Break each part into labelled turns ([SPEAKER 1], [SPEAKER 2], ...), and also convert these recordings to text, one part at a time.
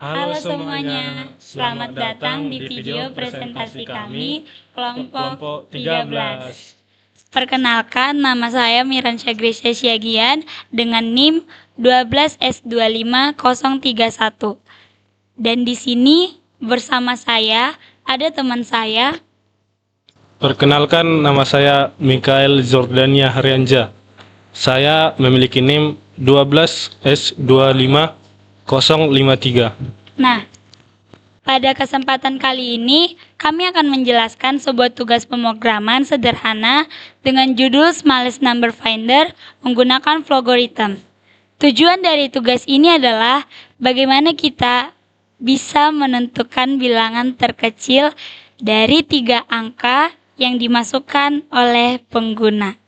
[SPEAKER 1] Halo semuanya, selamat datang di video presentasi kami kelompok 13. Perkenalkan, nama saya Miransyah Gresya Siagian dengan NIM 12S25031. Dan di sini bersama saya ada teman saya.
[SPEAKER 2] Perkenalkan, nama saya Mikael Zordania Harianja. Saya memiliki NIM 12S25053.
[SPEAKER 1] Nah, pada kesempatan kali ini kami akan menjelaskan sebuah tugas pemrograman sederhana dengan judul Smallest Number Finder menggunakan Flogorithm. Tujuan dari tugas ini adalah bagaimana kita bisa menentukan bilangan terkecil dari 3 angka yang dimasukkan oleh pengguna.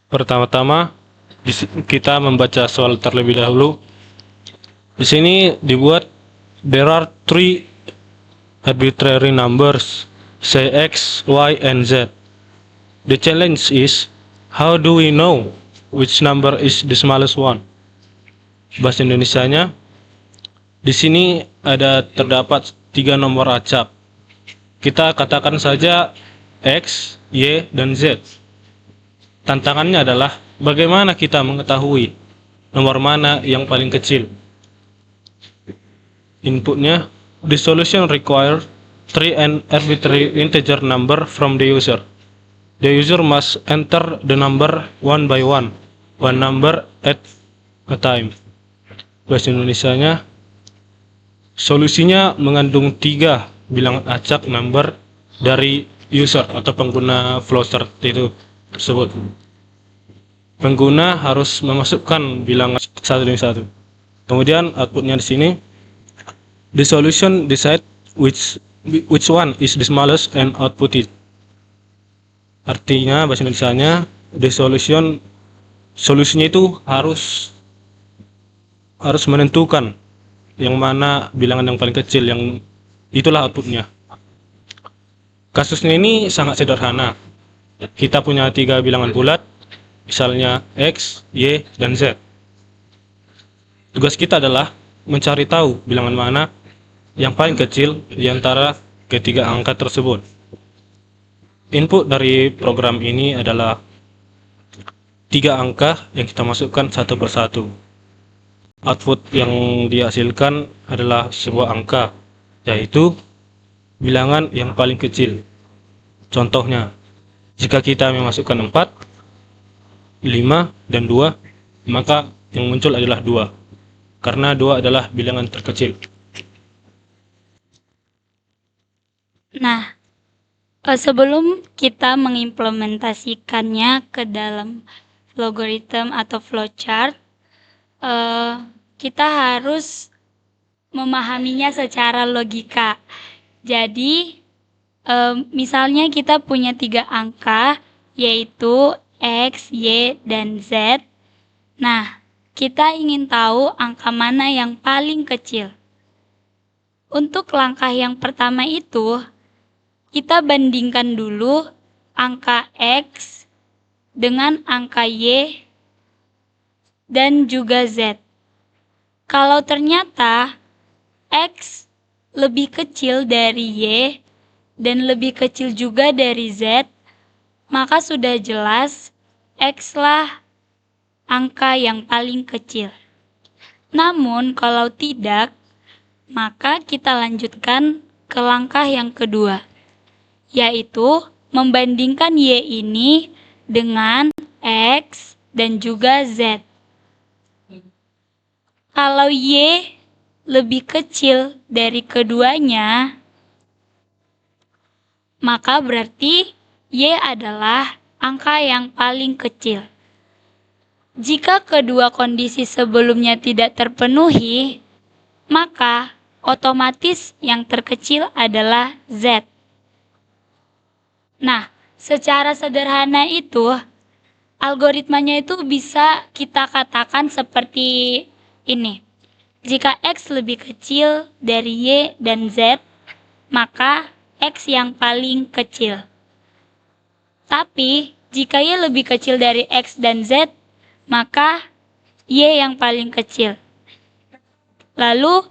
[SPEAKER 2] Pertama-tama, kita membaca soal terlebih dahulu. Di sini dibuat, there are 3 arbitrary numbers, say X, Y, and Z. The challenge is, how do we know which number is the smallest one? Bahasa Indonesianya, di sini terdapat 3 nomor acak. Kita katakan saja X, Y, dan Z. Tantangannya adalah bagaimana kita mengetahui nomor mana yang paling kecil. Inputnya, the solution requires 3 an arbitrary integer number from the user. The user must enter the number one by one number at a time. Bahasa Indonesianya, solusinya mengandung 3 bilangan acak number dari user atau pengguna flowchart itu tersebut. Pengguna harus memasukkan bilangan satu demi satu. Kemudian outputnya di sini, the solution decide which one is the smallest and output it. Artinya bahasa Indonesianya, the solusinya itu harus menentukan yang mana bilangan yang paling kecil, yang itulah outputnya. Kasusnya ini sangat sederhana. Kita punya 3 bilangan bulat, misalnya X, Y, dan Z. Tugas kita adalah mencari tahu bilangan mana yang paling kecil di antara ketiga angka tersebut. Input dari program ini adalah 3 angka yang kita masukkan satu persatu. Output yang dihasilkan adalah sebuah angka, yaitu bilangan yang paling kecil. Contohnya, jika kita memasukkan 4, 5, dan 2, maka yang muncul adalah 2, karena 2 adalah bilangan terkecil.
[SPEAKER 1] Nah, sebelum kita mengimplementasikannya ke dalam logarithm atau flowchart, kita harus memahaminya secara logika. Jadi, misalnya kita punya 3 angka, yaitu X, Y, dan Z. Nah, kita ingin tahu angka mana yang paling kecil. Untuk langkah yang pertama itu, kita bandingkan dulu angka X dengan angka Y dan juga Z. Kalau ternyata X lebih kecil dari Y dan lebih kecil juga dari Z, maka sudah jelas X lah angka yang paling kecil. Namun kalau tidak, maka kita lanjutkan ke langkah yang kedua, yaitu membandingkan Y ini dengan X dan juga Z. Kalau Y lebih kecil dari keduanya, maka berarti Y adalah angka yang paling kecil. Jika kedua kondisi sebelumnya tidak terpenuhi, maka otomatis yang terkecil adalah Z. Nah, secara sederhana itu, algoritmanya itu bisa kita katakan seperti ini. Jika X lebih kecil dari Y dan Z, maka X yang paling kecil. Tapi, jika Y lebih kecil dari X dan Z, maka Y yang paling kecil. Lalu,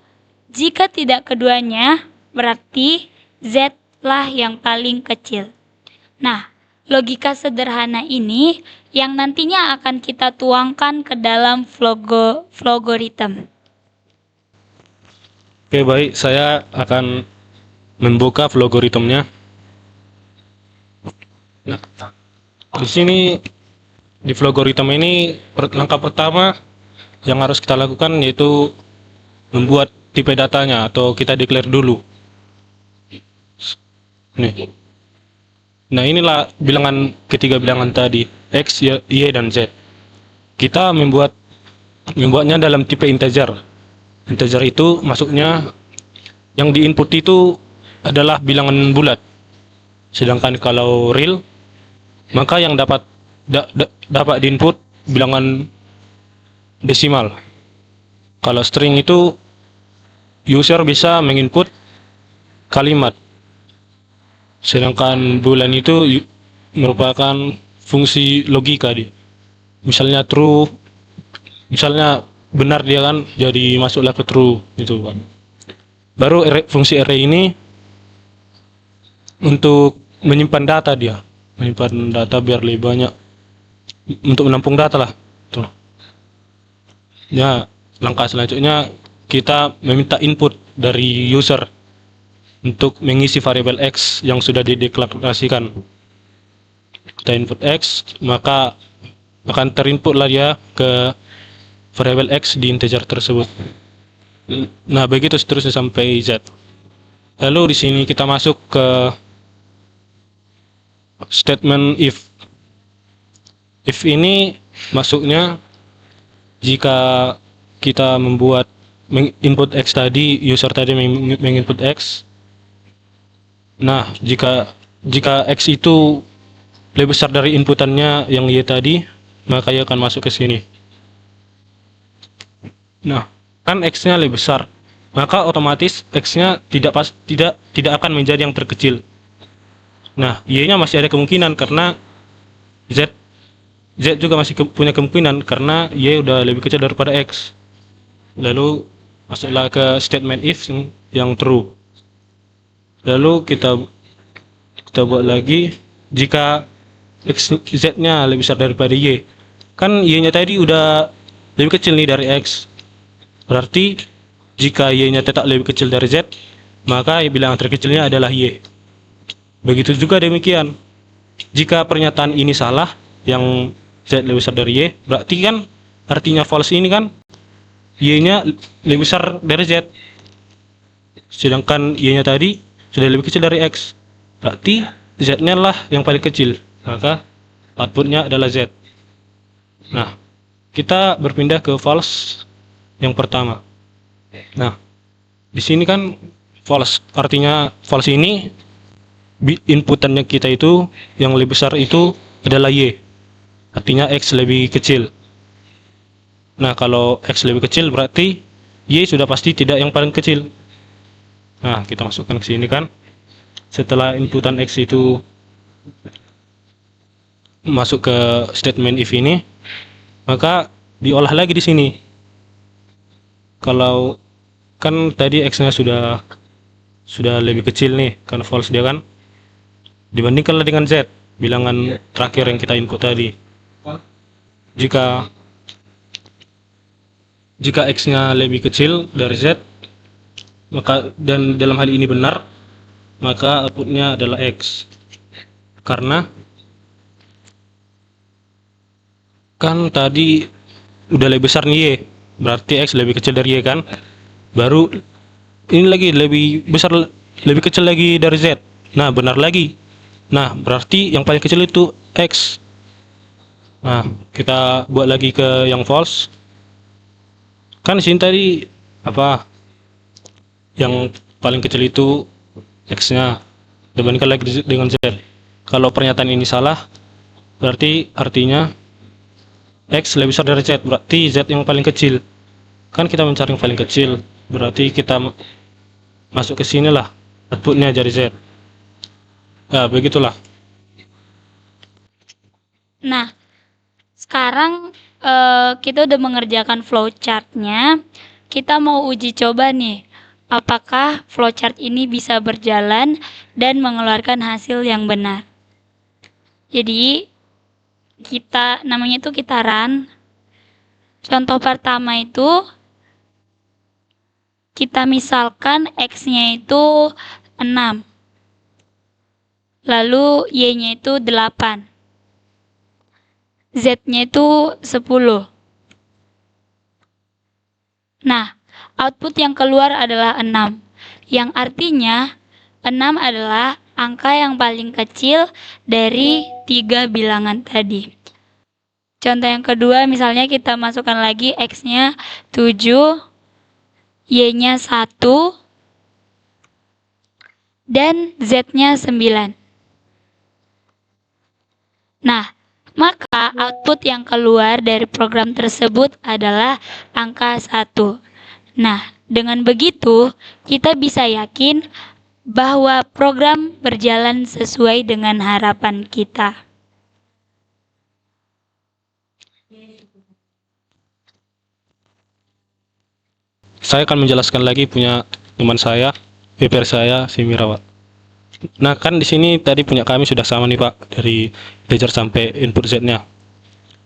[SPEAKER 1] jika tidak keduanya, berarti Z lah yang paling kecil. Nah, logika sederhana ini yang nantinya akan kita tuangkan ke dalam flogoritem.
[SPEAKER 2] Oke, baik, saya akan membuka flogoritemnya. Nah, di sini di flogoritem ini langkah pertama yang harus kita lakukan yaitu membuat tipe datanya atau kita declare dulu. Nih. Nah, inilah ketiga bilangan tadi, X, Y, dan Z. Kita membuatnya dalam tipe integer. Integer itu masuknya yang di input itu adalah bilangan bulat. Sedangkan kalau real, maka yang dapat di input bilangan desimal. Kalau string itu user bisa menginput kalimat. Sedangkan boolean itu merupakan fungsi logika dia. Misalnya true, misalnya benar dia kan, jadi masuklah ke true gitu kan. Baru fungsi array ini untuk menyimpan data dia, menyimpan data biar lebih banyak, untuk menampung data lah. Tuh. Ya, langkah selanjutnya kita meminta input dari user untuk mengisi variabel X yang sudah dideklarasikan. Kita input X, maka akan terinput lah dia ke variabel X di integer tersebut. Nah, begitu seterusnya sampai Z. Lalu di sini kita masuk ke statement if. If ini masuknya jika kita input X tadi, user tadi menginput X. Nah, jika X itu lebih besar dari inputannya yang Y tadi, maka ia akan masuk ke sini. Nah, kan X-nya lebih besar, maka otomatis X-nya tidak akan menjadi yang terkecil. Nah, Y-nya masih ada kemungkinan karena Z juga masih punya kemungkinan karena Y udah lebih kecil daripada X. Lalu masuklah ke statement if yang true. Lalu kita buat lagi jika Z-nya lebih besar daripada Y. Kan Y-nya tadi udah lebih kecil nih dari X. Berarti jika Y-nya tetap lebih kecil dari Z, maka bilangan terkecilnya adalah Y. Begitu juga demikian. Jika pernyataan ini salah, yang Z lebih besar dari Y, berarti kan artinya false ini kan Y-nya lebih besar dari Z. Sedangkan Y-nya tadi sudah lebih kecil dari X. Berarti Z-nya lah yang paling kecil. Maka outputnya adalah Z. Nah, kita berpindah ke false yang pertama. Nah, di sini kan false, artinya false ini inputannya kita itu yang lebih besar itu adalah Y. Artinya X lebih kecil. Nah, kalau X lebih kecil berarti Y sudah pasti tidak yang paling kecil. Nah, kita masukkan ke sini kan. Setelah inputan X itu masuk ke statement if ini, maka diolah lagi di sini. Kalau kan tadi X-nya sudah lebih kecil nih, kan false dia kan. Dibandingkanlah dengan Z, bilangan terakhir yang kita input tadi. Jika X-nya lebih kecil dari Z, maka dan dalam hal ini benar, maka outputnya adalah X. Karena kan tadi udah lebih besar nih Y, berarti X lebih kecil dari Y kan. Baru ini lagi lebih besar, lebih kecil lagi dari Z. Nah, benar lagi. Nah, berarti yang paling kecil itu X. Nah, kita buat lagi ke yang false. Kan di sini tadi apa? Yang paling kecil itu X-nya, dibandingkan lagi dengan Z. Kalau pernyataan ini salah, berarti artinya X lebih besar dari Z, berarti Z yang paling kecil. Kan kita mencari yang paling kecil, berarti kita masuk ke sini lah, outputnya dari Z. Nah, begitulah.
[SPEAKER 1] Nah, sekarang kita udah mengerjakan flowchart-nya. kita mau uji coba nih, apakah flowchart ini bisa berjalan dan mengeluarkan hasil yang benar. Jadi, namanya itu kita run. Contoh pertama itu, kita misalkan X-nya itu 6. Lalu Y-nya itu 8. Z-nya itu 10. Nah, output yang keluar adalah 6. Yang artinya 6 adalah angka yang paling kecil dari 3 bilangan tadi. Contoh yang kedua, misalnya kita masukkan lagi X-nya 7, Y-nya 1, dan Z-nya 9. Nah, maka output yang keluar dari program tersebut adalah angka 1. Nah, dengan begitu kita bisa yakin bahwa program berjalan sesuai dengan harapan kita.
[SPEAKER 2] Saya akan menjelaskan lagi punya teman saya, paper saya, si Mirawat. Nah, kan di sini tadi punya kami sudah sama nih Pak, dari belajar sampai input Z-nya.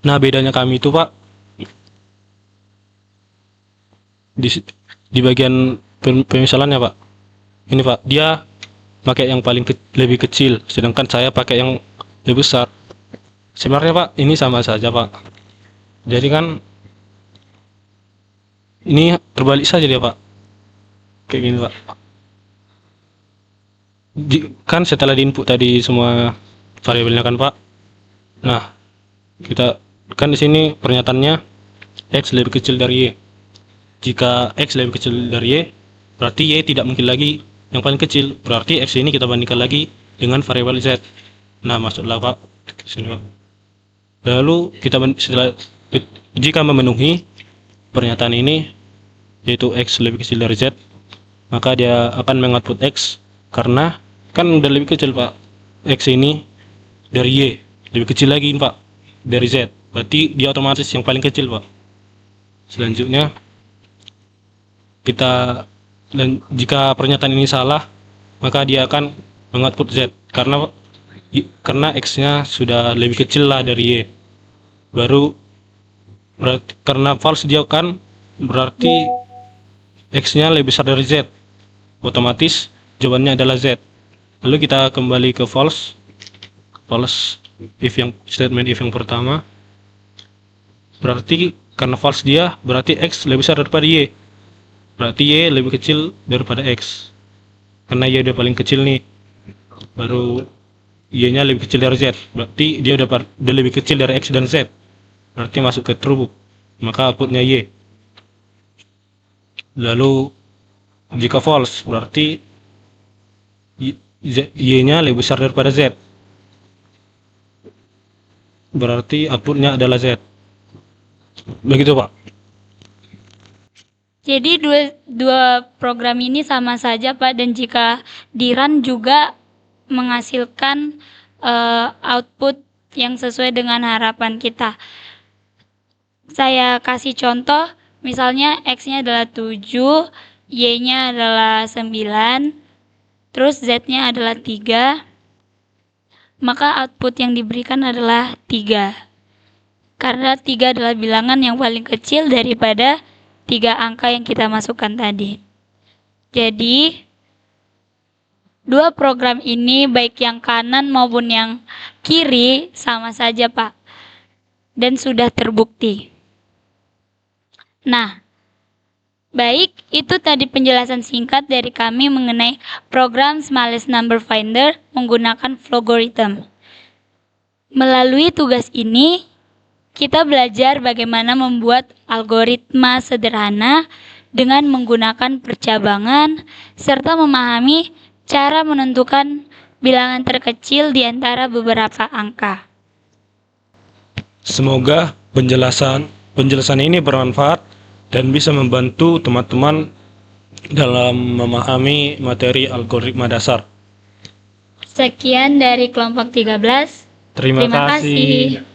[SPEAKER 2] Nah, bedanya kami itu Pak, di bagian pemisalannya Pak. Ini Pak, dia pakai yang lebih kecil, sedangkan saya pakai yang lebih besar. Sebenarnya Pak, ini sama saja Pak. Jadi kan ini terbalik saja dia Pak. Kayak gini Pak. Kan setelah diinput tadi semua variabelnya kan Pak. Nah, kita kan di sini pernyataannya X lebih kecil dari Y. Jika X lebih kecil dari Y, berarti Y tidak mungkin lagi yang paling kecil. Berarti X ini kita bandingkan lagi dengan variabel Z. Nah, masuklah Pak ke sini Pak. Lalu kita jika memenuhi pernyataan ini, yaitu X lebih kecil dari Z, maka dia akan mengoutput X, karena kan udah lebih kecil Pak. X ini dari Y lebih kecil lagi Pak dari Z, berarti dia otomatis yang paling kecil Pak. Selanjutnya jika pernyataan ini salah, maka dia akan mengoutput Z, karena X nya sudah lebih kecil lah dari Y. Berarti karena false dia kan berarti X nya lebih besar dari Z, otomatis jawabannya adalah Z. Lalu kita kembali ke false statement if yang pertama, berarti karena false dia berarti X lebih besar daripada Y, berarti Y lebih kecil daripada X, karena Y udah paling kecil nih. Baru Y nya lebih kecil dari Z, berarti dia udah lebih kecil dari X dan Z, berarti masuk ke true, maka outputnya Y. Lalu jika false, berarti Y-nya lebih besar daripada Z, berarti outputnya adalah Z. Begitu Pak.
[SPEAKER 1] Jadi dua program ini sama saja Pak, dan jika di run juga menghasilkan output yang sesuai dengan harapan kita. Saya kasih contoh, misalnya X-nya adalah 7, Y-nya adalah 9, terus Z-nya adalah 3, maka output yang diberikan adalah 3. Karena 3 adalah bilangan yang paling kecil daripada 3 angka yang kita masukkan tadi. Jadi, dua program ini baik yang kanan maupun yang kiri sama saja Pak, dan sudah terbukti. Nah, baik, itu tadi penjelasan singkat dari kami mengenai program Smallest Number Finder menggunakan Flowgorithm. Melalui tugas ini, kita belajar bagaimana membuat algoritma sederhana dengan menggunakan percabangan, serta memahami cara menentukan bilangan terkecil di antara beberapa angka.
[SPEAKER 2] Semoga penjelasan ini bermanfaat dan bisa membantu teman-teman dalam memahami materi algoritma dasar.
[SPEAKER 1] Sekian dari kelompok 13.
[SPEAKER 2] Terima kasih.